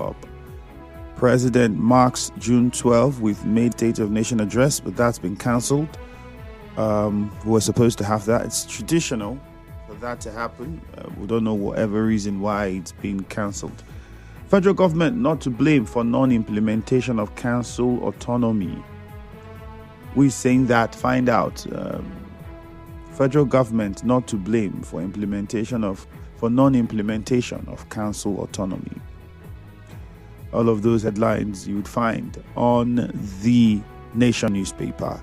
up. President marks June 12 with May State of Nation address, but that's been cancelled. We were supposed to have that. It's traditional for that to happen. We don't know whatever reason why it's been cancelled. Federal government not to blame for non-implementation of council autonomy. We're saying that, find out. Federal government not to blame for non-implementation of council autonomy. All of those headlines you would find on the Nation newspaper.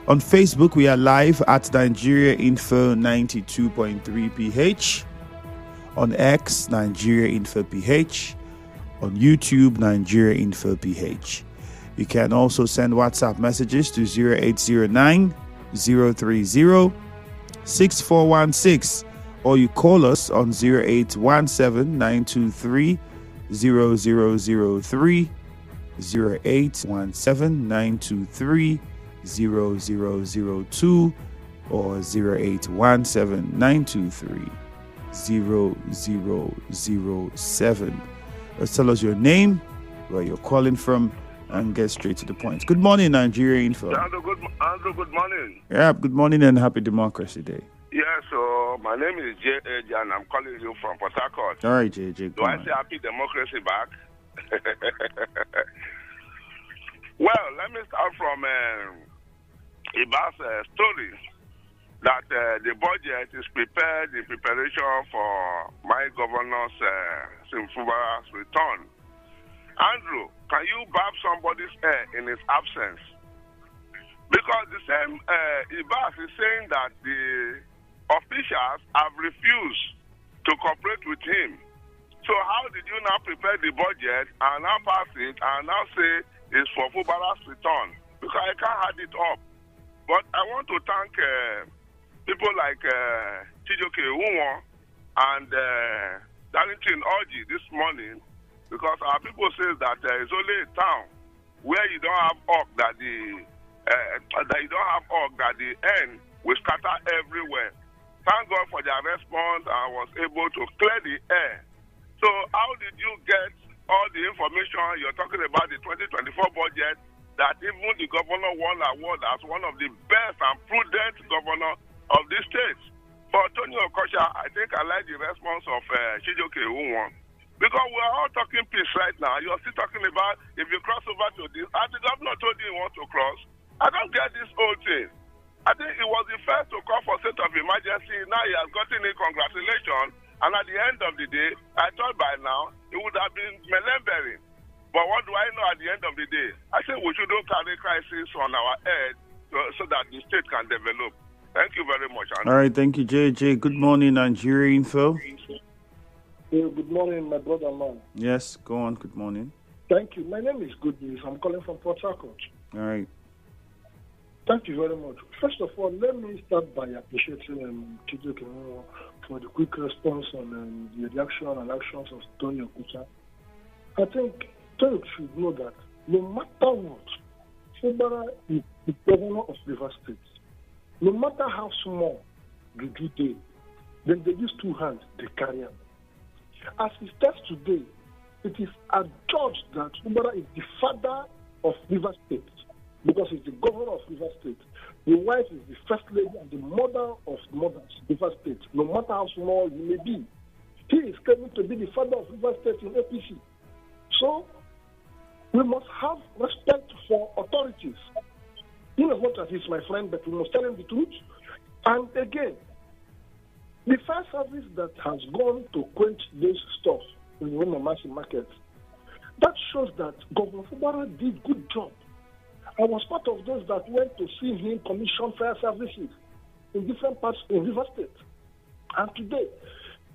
On Facebook, we are live at Nigeria Info 92.3 PH. On X, Nigeria Info PH. On YouTube, Nigeria Info PH. You can also send WhatsApp messages to 0809 030 6416, or you call us on 0817 923 0003, 0817 923 0002, or 0817 923 0007. Tell us your name, where you're calling from, and get straight to the point. Good morning, Nigeria Info. Andrew, good morning. Yeah, good morning and happy Democracy Day. Yeah, so my name is JJ and I'm calling you from Port Harcourt. All right, JJ. Do I say happy democracy back? Well, let me start from Iba's story that the budget is prepared in preparation for my governor's Simfubara's return. Andrew, can you barb somebody's hair in his absence? Because the same Ibas is saying that the officials have refused to cooperate with him. So how did you now prepare the budget and now pass it and now say it's for Fubara's return? Because I can't add it up. But I want to thank people like Chijoke Unwo and Darlington Orji this morning, because our people say that there is only a town where you don't have orc that the end will scatter everywhere. Thank God for their response. I was able to clear the air. So how did you get all the information you're talking about the 2024 budget that even the governor won award as one of the best and prudent governor of this state? For Tony Okosha, I think I like the response of Chijoke Unwo. Because we're all talking peace right now. You're still talking about if you cross over to this. And the governor told you he wants to cross. I don't get this whole thing. I think he was the first to call for state of emergency. Now he has gotten a congratulations. And at the end of the day, I thought by now it would have been melembering. But what do I know at the end of the day? I think we shouldn't carry crisis on our head so that the state can develop. Thank you very much, Andrew. All right, thank you, JJ. Good morning, Nigeria Info. Good morning, my brother man. Yes, go on. Good morning. Thank you. My name is Good News. I'm calling from Port Harcourt. All right. Thank you very much. First of all, let me start by appreciating Chijoke Unwo for the quick response on the reaction and actions of Tony Okosha. I think Tony should know that no matter what, Fubara is the governor of Rivers State. No matter how small you do they, then they use two hands, they carry him. As it stands today, it is adjudged that Fubara is the father of Rivers State because he's the governor of Rivers State. The wife is the first lady and the mother of mothers, Rivers State. No matter how small you may be, he is claiming to be the father of Rivers State in APC. So, we must have respect for authorities. In as much as he's my friend, but we must tell him the truth. And again, the fire service that has gone to quench this stuff in the Wemamasi market, that shows that Governor Fubara did good job. I was part of those that went to see him commission fire services in different parts in River State. And today,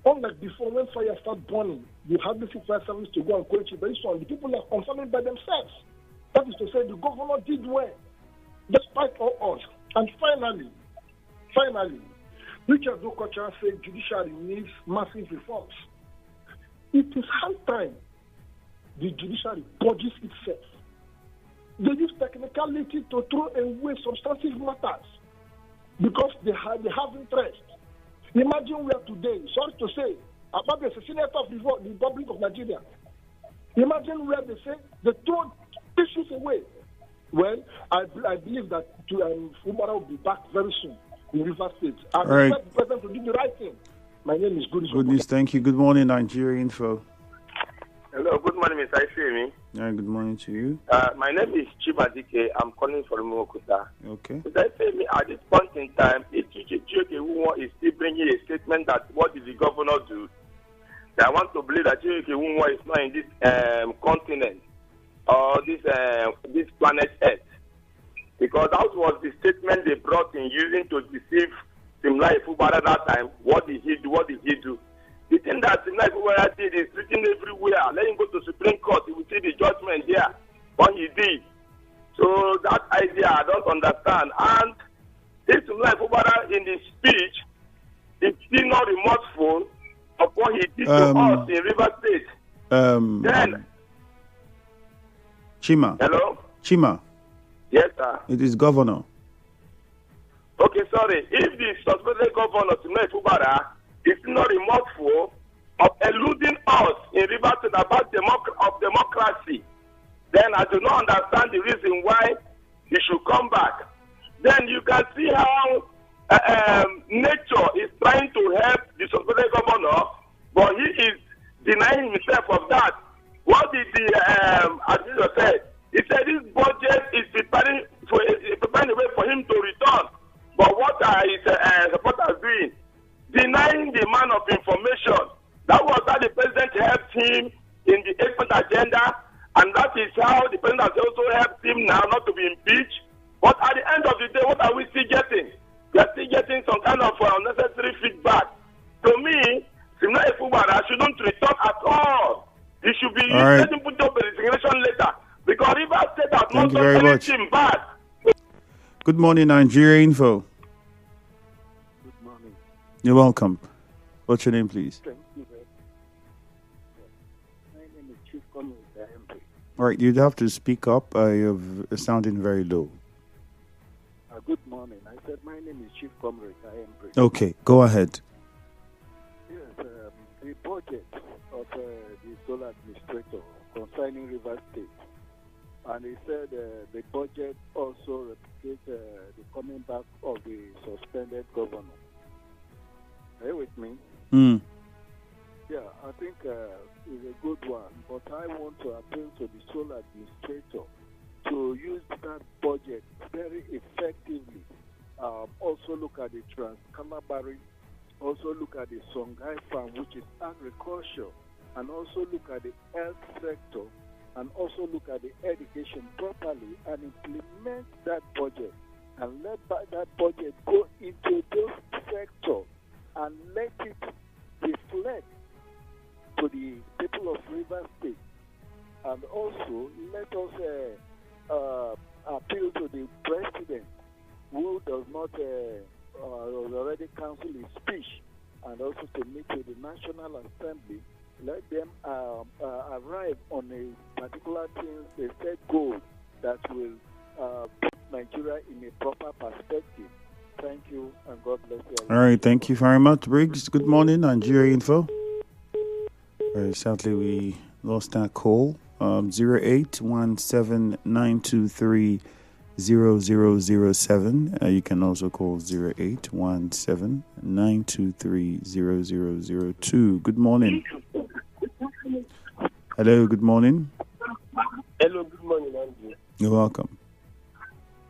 unlike before, when fire start burning, you hardly see fire service to go and quench it. But this one, the people are confirming by themselves. That is to say, the governor did well, despite all odds. And finally, Richard Okocha said judiciary needs massive reforms. It is high time the judiciary purges itself. They use technicality to throw away substantive matters because they have interest. Imagine we are today, sorry to say, Ababi is a senator of the Republic of Nigeria. Imagine where they say they throw issues away. Well, I believe that Fubara will be back very soon in River State. I expect the president to do the right thing. My name is Goodness. Goodness, thank you. Good morning, Nigeria Info. Hello, good morning, Mr. Ishimi. Yeah, good morning to you. My name is Chibadike. I'm calling from Mokuta. Okay. Mr. Ishimi, at this point in time, if Chijioke is still bringing a statement that what did the governor do, I want to believe that Chijioke is not in this continent or this planet Earth. Because that was the statement they brought in using to deceive Simlai Fubara that time. What did he do? What did he do? The thing that Simlai Fubara did is written everywhere. Let him go to Supreme Court. He will see the judgment there. What he did. So that idea I don't understand. And if Simlai Fubara in his speech is still not remorseful of what he did to us in River State. Then Chima. Hello? Chima. Yes, sir. It is governor. Okay, sorry. If the suspended governor, Simlai Fubara, is not remorseful of eluding us in River State about democracy, then I do not understand the reason why he should come back. Then you can see how nature is trying to help the suspended governor, but he is denying himself of that. What did the administrator say? He said this budget is preparing a way for him to return. But what his supporters doing? Denying the man of information. That was how the president helped him in the 8-point agenda, and that is how the president has also helped him now not to be impeached. But at the end of the day, what are we still getting? We are still getting some kind of unnecessary feedback. To me, Simlai Fubara shouldn't return at all. He should be letting put up a resignation letter. Because River State has not done anything bad. Good morning, Nigeria Info. Good morning. You're welcome. What's your name, please? Thank you very much. My name is Chief Comrade Embry. All right, you'd have to speak up. You're sounding very low. Good morning. I said my name is Chief Comrade Embry. Okay, go ahead. Yes, the budget of the sole administrator concerning River State. And he said the budget also replicates the coming back of the suspended governor. Are you with me? Yeah, I think it's a good one. But I want to appeal to the sole administrator to use that budget very effectively. Also look at the Trans-Calabari, also look at the Songhai Farm, which is agriculture, and also look at the health sector, and also look at the education properly and implement that budget and let that budget go into those sectors and let it reflect to the people of River State. And also let us appeal to the president who does not already cancel his speech, and also to meet with the National Assembly. Let them arrive on a particular thing, a set goal that will put Nigeria in a proper perspective. Thank you, and God bless you. All right, thank you very much, Briggs. Good morning, Nigeria Info. Very sadly, we lost our call. 08179230007. You can also call 08179230002. Good morning. Hello, good morning. Hello, good morning, Andrew. You're welcome.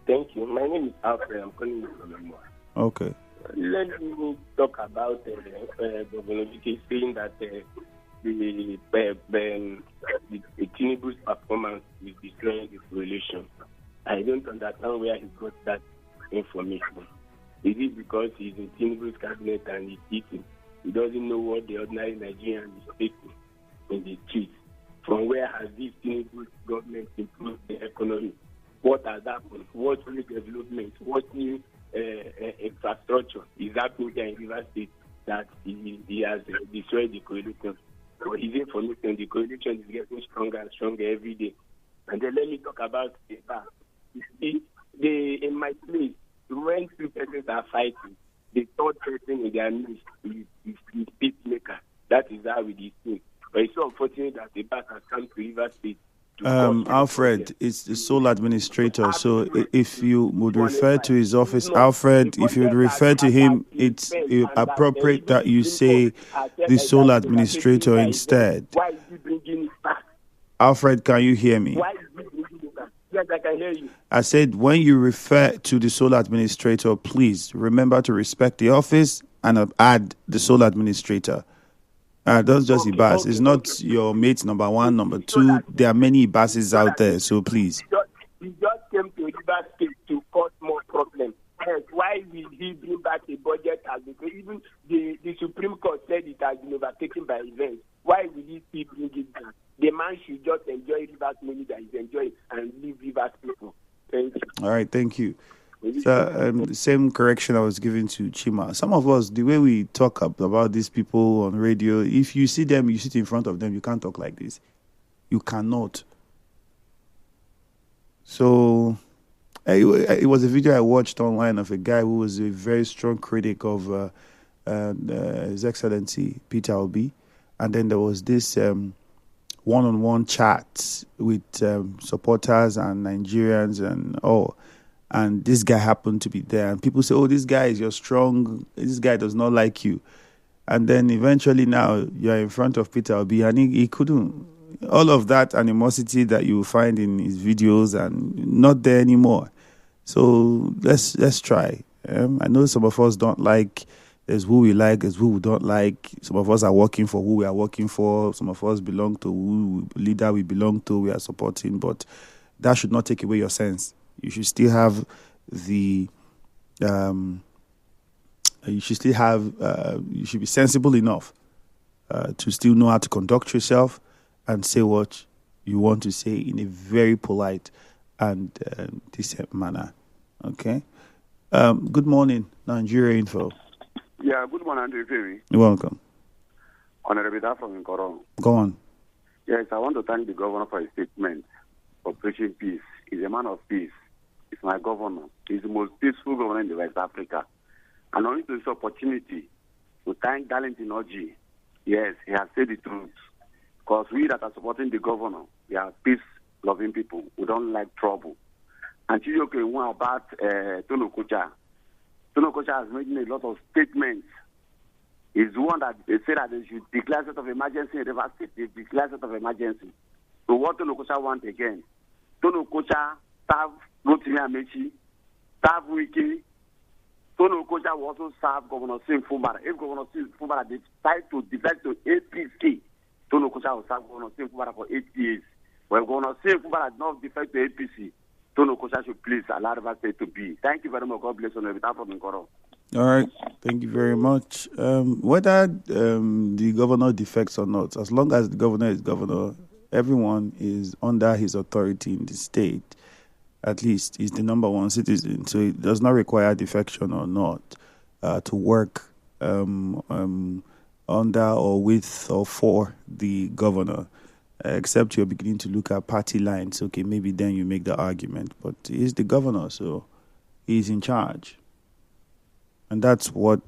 Thank you. My name is Alfred. I'm calling you from Lemua. Okay. Let me talk about Governor Vike saying that the Tinubu's performance is destroying the coalition. I don't understand where he got that information. Is it because he's in Tinubu's cabinet and he's eating? He doesn't know what the ordinary Nigerian is facing in the streets. From where has this Tinubu government improved the economy? What has happened? What new development? What new infrastructure is happening there in River State that he has destroyed the coalition? For his information, the coalition is getting stronger and stronger every day. And then let me talk about the past. You see, in my place, when two persons are fighting, the third person in their midst is peacemaker. That is how we do. But it's so unfortunate that the bank has come to River State. Alfred is the sole administrator, so if you would refer to his office, Alfred, if you would refer to him, it's appropriate that you say the sole administrator instead. Why is he bringing it back? Alfred, can you hear me? Why is he bringing it back? Yes, I can hear you. I said when you refer to the sole administrator, please remember to respect the office and add the sole administrator. That's just Ibas. It's not your mate number one, number two. There are many Ibases out there, so please. He just came to River State to cause more problems. Yes, why will he bring back a budget? Because even the Supreme Court said it has been overtaken by events. Why will he still bring it back? The man should just enjoy River's money that he's enjoying and leave River's people. Thank you. All right, thank you. So, the same correction I was giving to Chima. Some of us, the way we talk about these people on radio, if you see them, you sit in front of them, you can't talk like this. You cannot. So, it was a video I watched online of a guy who was a very strong critic of His Excellency Peter Obi. And then there was this one-on-one chat with supporters and Nigerians and all. And this guy happened to be there. And people say, oh, this guy is your strong, this guy does not like you. And then eventually now you're in front of Peter Obi and he couldn't. All of that animosity that you find in his videos and not there anymore. So let's try. I know some of us don't like, there's who we like, there's who we don't like. Some of us are working for who we are working for. Some of us belong to who leader we belong to, we are supporting. But that should not take away your sense. You should still have you should be sensible enough to still know how to conduct yourself and say what you want to say in a very polite and decent manner. Okay? Good morning, Nigeria Info. Yeah, good morning, Andrew Ferry. You're welcome. Honorable Da from Nkoro. Go on. Yes, I want to thank the governor for his statement for preaching peace. He's a man of peace. He's my governor. He's the most peaceful governor in the West Africa. And I want this opportunity to thank Darlington Oji. Yes, he has said the truth. Because we that are supporting the governor, we are peace-loving people. We don't like trouble. And Chiyoke, one about Tono Kocha. Tono Kocha has made a lot of statements. He's the one that they said that they should declare state of emergency in River State. They declare state of emergency. So what Tono Kocha wants again? Tono Kocha serve Rotimi Amechi, serve Wiki. Tono Kocha will also serve Governor Sim Fubara. If Governor Sim Fubara decides to defect to APC, Tono Kocha will serve Governor Sim Fubara for 8 years. When Governor Sim Fubara does not defect to APC, Tono Kocha should please allow River State to be. Thank you very much. God bless you. All right. Thank you very much. Whether the governor defects or not, as long as the governor is governor, everyone is under his authority in the state. At least he's the number one citizen, so it does not require defection or not to work under or with or for the governor, except you're beginning to look at party lines. Okay, maybe then you make the argument, but he's the governor, so he's in charge. And that's what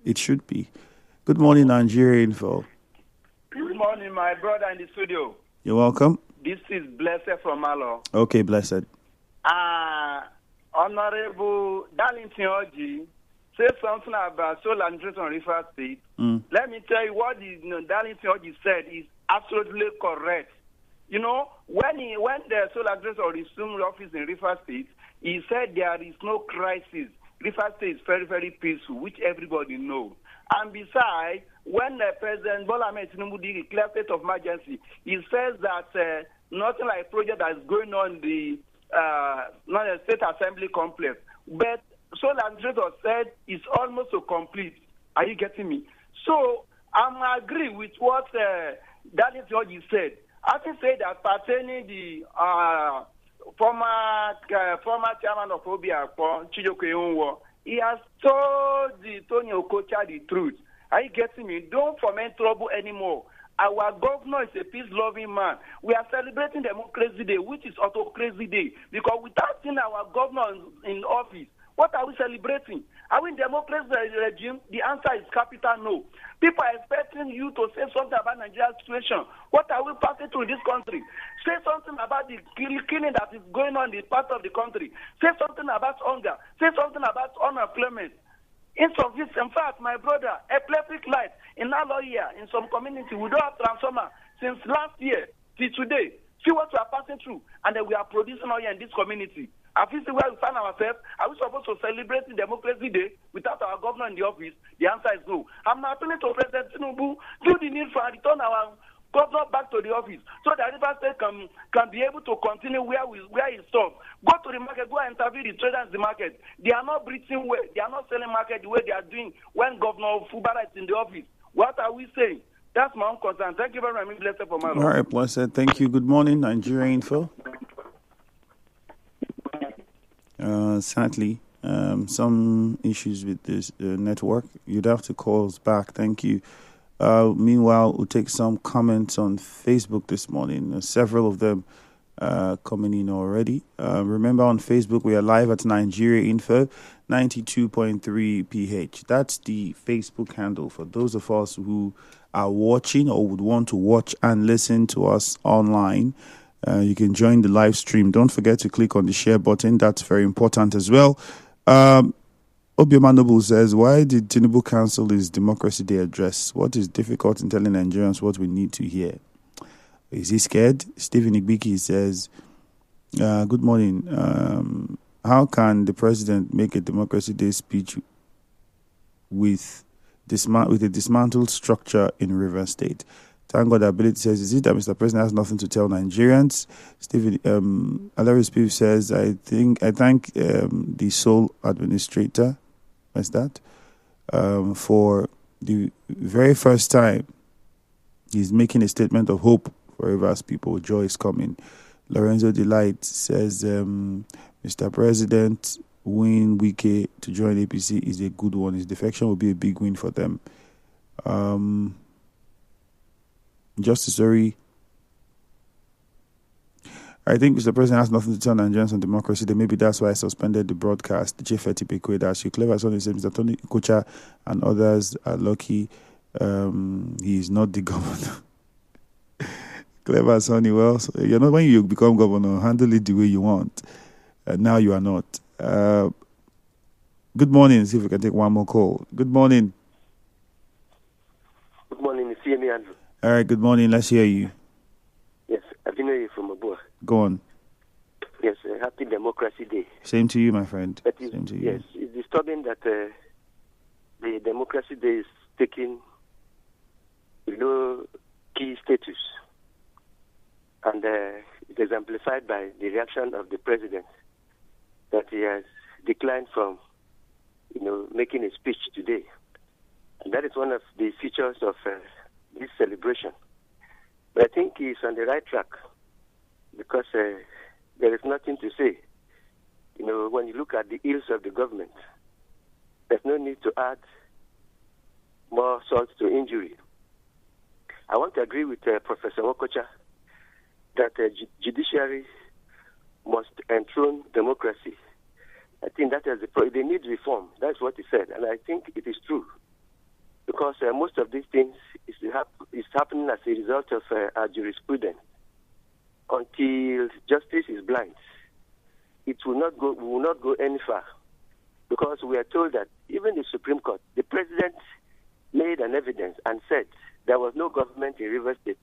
it should be. Good morning, Nigeria Info. Good morning, my brother in the studio. You're welcome. This is Blessed from Malo. Okay, Blessed. Honorable Darlington Oji said something about solar administration on River State. Let me tell you what Darlington Oji said is absolutely correct. You know, when the solar administration resumed office in River State, he said there is no crisis. River State is very, very peaceful, which everybody knows. And besides, when President Bola Ahmed Tinubu declared state of emergency, he says that nothing like project that is going on in the State Assembly complex. But Solar Administrator said it's almost so complete. Are you getting me? So I agree with what Darlington Oji said. I can say that pertaining the former chairman of Obiakpon, Chijoke Onwo, he has told Tony Okocha the truth. Are you getting me? Don't foment trouble anymore. Our governor is a peace-loving man. We are celebrating Democracy Day, which is Autocracy Day, because without seeing our governor in office, What are we celebrating? Are we in democracy regime? The answer is capital no. People are expecting you to say something about Nigeria's situation. What are we passing through in this country? Say something about the killing that is going on in the part of the country. Say something about hunger. Say something about unemployment. In fact, my brother, electric light in Aloya, in some community, we don't have transformer since last year till today. See what we are passing through, and then we are producing oil in this community. Have you seen where we find ourselves? Are we supposed to celebrate the Democracy Day without our governor in the office? The answer is no. I'm now appealing to President Tinubu, do the need for return our governor back to the office so that Rivers State can be able to continue where he stopped. Go to the market, go and interview the traders in the market. They are not breathing well. They are not selling market the way they are doing when Governor Fubara is in the office. What are we saying? That's my own concern. Thank you very much. Blessed for my life. All right, blessed. Thank you. Good morning, Nigeria Info. Sadly, some issues with this network. You'd have to call us back. Thank you. Meanwhile, we'll take some comments on Facebook this morning. Several of them coming in already. Remember, on Facebook, we are live at Nigeria Info 92.3 PH. That's the Facebook handle for those of us who are watching or would want to watch and listen to us online. You can join the live stream. Don't forget to click on the share button. That's very important as well. Obioma Noble says, why did Tinubu cancel his Democracy Day address? What is difficult in telling Nigerians what we need to hear? Is he scared? Stephen Igbiki says, good morning. How can the president make a Democracy Day speech with a dismantled structure in Rivers State? Thank God Ability says, is it that Mr. President has nothing to tell Nigerians? Stephen Alaris Piv says, I thank the sole administrator, what's that? For the very first time, he's making a statement of hope for Rivers people. Joy is coming. Lorenzo Delight says, Mr. President, win Wike to join APC is a good one. His defection will be a big win for them. Justice Ori, I think Mr. President has nothing to tell Nigerians on democracy. Then maybe that's why I suspended the broadcast. Jeffet Tipekwe, that's you. Clever Sonny says Mr. Tony Kocha and others are lucky he is not the governor. Clever Sonny, well, you know, when you become governor, handle it the way you want. Now you are not. Good morning. See if we can take one more call. Good morning. Good morning. It's CME Andrew. All right, good morning. Let's hear you. Yes, I've been here from Abua. Go on. Yes, happy Democracy Day. Same to you, my friend. Same to you. Yes, it's disturbing that the Democracy Day is taking key status. And it is exemplified by the reaction of the president that he has declined from, making a speech today. And that is one of the features of this celebration. But I think he's on the right track because there is nothing to say. When you look at the ills of the government, there's no need to add more salt to injury. I want to agree with Professor Wokocha that judiciary must enthrone democracy. I think that is they need reform. That's what he said, and I think it is true. Because most of these things is happening as a result of our jurisprudence. Until justice is blind, it will not go. We will not go any far, because we are told that even the Supreme Court, the president made an evidence and said there was no government in Rivers State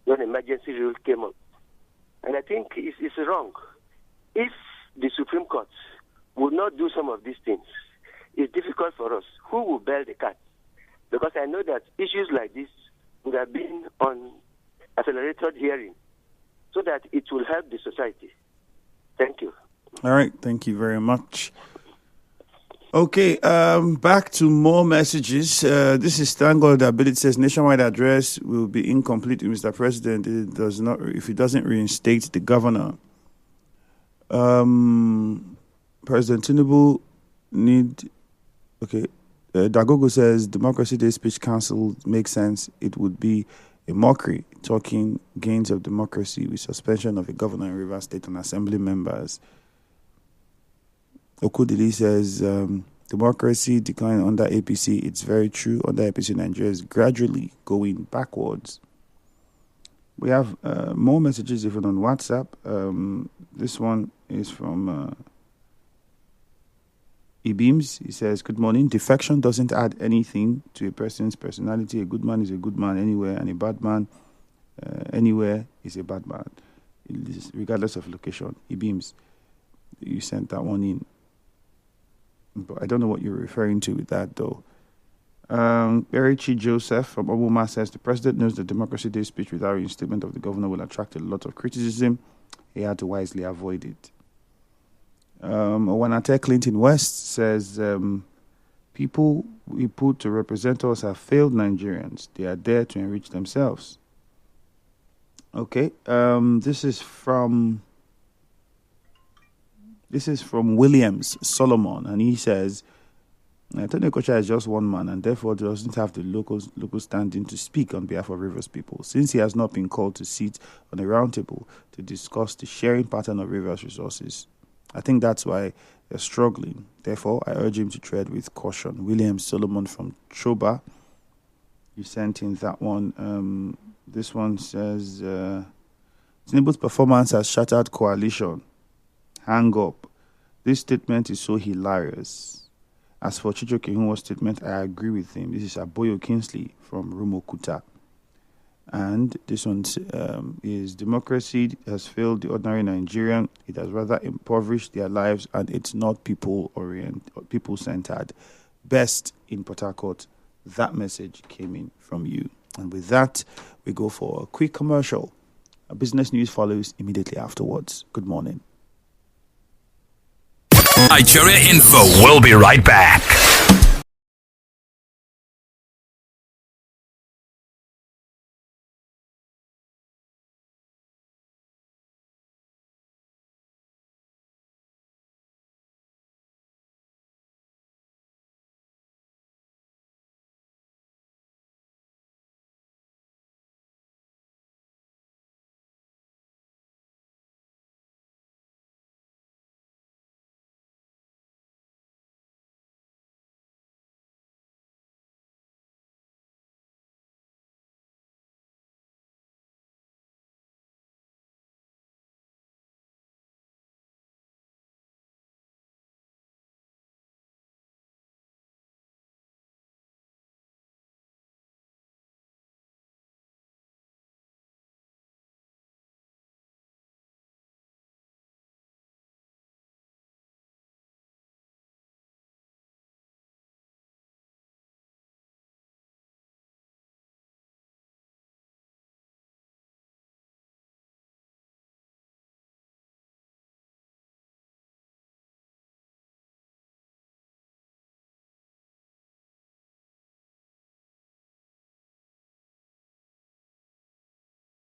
when emergency rule came up, and I think it's wrong. If the Supreme Court would not do some of these things, it's difficult for us. Who will bail the cat? Because I know that issues like this would have been on accelerated hearing so that it will help the society. Thank you. All right. Thank you very much. Okay. Back to more messages. This is Thank God Ability says nationwide address will be incomplete if Mr. President if he doesn't reinstate the governor. President Tinubu Dagogo says Democracy Day speech cancelled makes sense. It would be a mockery talking gains of democracy with suspension of a governor in Rivers State and assembly members. Okudili says, democracy decline under APC. It's very true. Under APC, Nigeria is gradually going backwards. We have more messages even on WhatsApp. This one is from Ebeams. He says, good morning. Defection doesn't add anything to a person's personality. A good man is a good man anywhere, and a bad man anywhere is a bad man, regardless of location. Ebeams, you sent that one in. But I don't know what you're referring to with that, though. Erichi Joseph from Obuma says, the president knows the Democracy Day speech without reinstatement of the governor will attract a lot of criticism. He had to wisely avoid it. Owanate Clinton West says, people we put to represent us are failed Nigerians. They are there to enrich themselves. Okay, this is from Williams Solomon, and he says, Antonio Kocha is just one man and therefore doesn't have the local standing to speak on behalf of Rivers people, since he has not been called to sit on a round table to discuss the sharing pattern of Rivers resources. I think that's why they're struggling. Therefore, I urge him to tread with caution. William Solomon from Choba, you sent in that one. This one says, Tinubu's performance has shattered coalition. Hang up. This statement is so hilarious. As for Chicho Kehunwa's statement, I agree with him. This is Aboyo Kingsley from Rumokuta. And this one is, democracy has failed the ordinary Nigerian. It has rather impoverished their lives, and it's not people-centered. Best in Port Harcourt. That message came in from you. And with that, we go for a quick commercial. Business news follows immediately afterwards. Good morning. Nigeria Info will be right back.